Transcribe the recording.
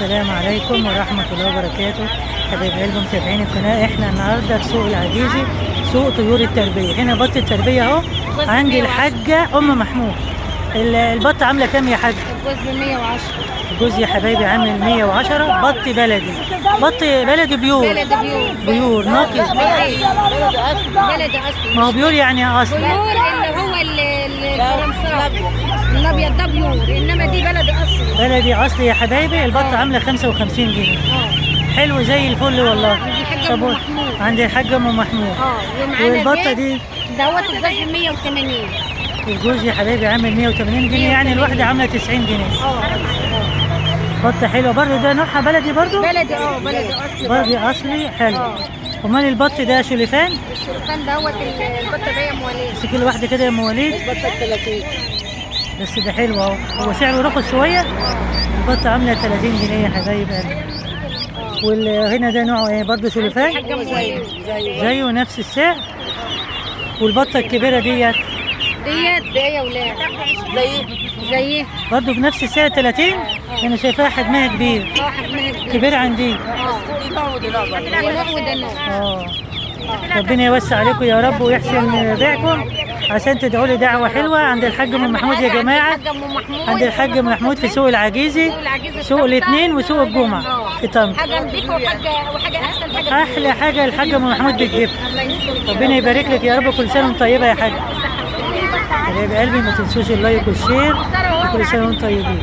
السلام عليكم ورحمة الله وبركاته. حبايب قلبي متابعين القناة، احنا النهارده في سوق العجيزي، سوق طيور التربية. هنا بط التربية اهو عند الحاجة ام محمود. البط عاملة كام يا حاج؟ الجوز ب 110. الجوز يا حبايبي عامل 110. بط بلدي، بط بلدي بيور. بلدي بيور. بيور نقي. بلدي اصلي. ما هو بيور يعني اصلي. بيور اللي هو الفرنساوي الابيض ده بيور، انما دي بلدي اصلي. بلدي اصلي يا حبايبي. البط عاملة 55 جنيه. حلو زي الفل والله. عند الحاجة ام محمود. عند الحاجة ام محمود. والبطة دي دوت الجوز ب 180. الجوز يا حبايبي عامل 180 جنيه، يعني الواحدة عاملة 90 جنيه. بطة حلوة برضه. ده نوعها بلدي برضه؟ بلدي بلدي اصلي. بلدي اصلي حلو. امال البط ده شوليفان؟ الشرفان دوت البطه جايه مواليد. بس كل واحدة كده مواليد. البطه 30. بس ده حلو اهو. هو سعره رخص شوية. البطة عاملة 30 جنيه يا حبايب قلبي. وهنا ده نوعه ايه برضه؟ شوليفان؟ زيه نفس السعر. والبطة الكبيرة ديت دي يا ولاد زي برضه بنفس السعر 30. انا شايفاها حجمها كبير. حجمها كبير عن دي. دي نوع وده نوع. ربنا يوسع عليكم يا رب ويحسن بيعكم، عشان تدعوا لي دعوه حلوه عند الحاج ام محمود يا جماعه. عند الحاج ام محمود في سوق العجيزي، سوق الاثنين وسوق الجمعه في طنطا. حاجه نظيفه وحاجه احسن حاجه. احلى حاجه الحاج ام محمود بتجيبها. الله يستر. ربنا يبارك لك يا رب. كل سنه وانت طيبه يا حاج. حبايب قلبي ما تنسوش اللايك والشير. كل سنه وانتم طيبين.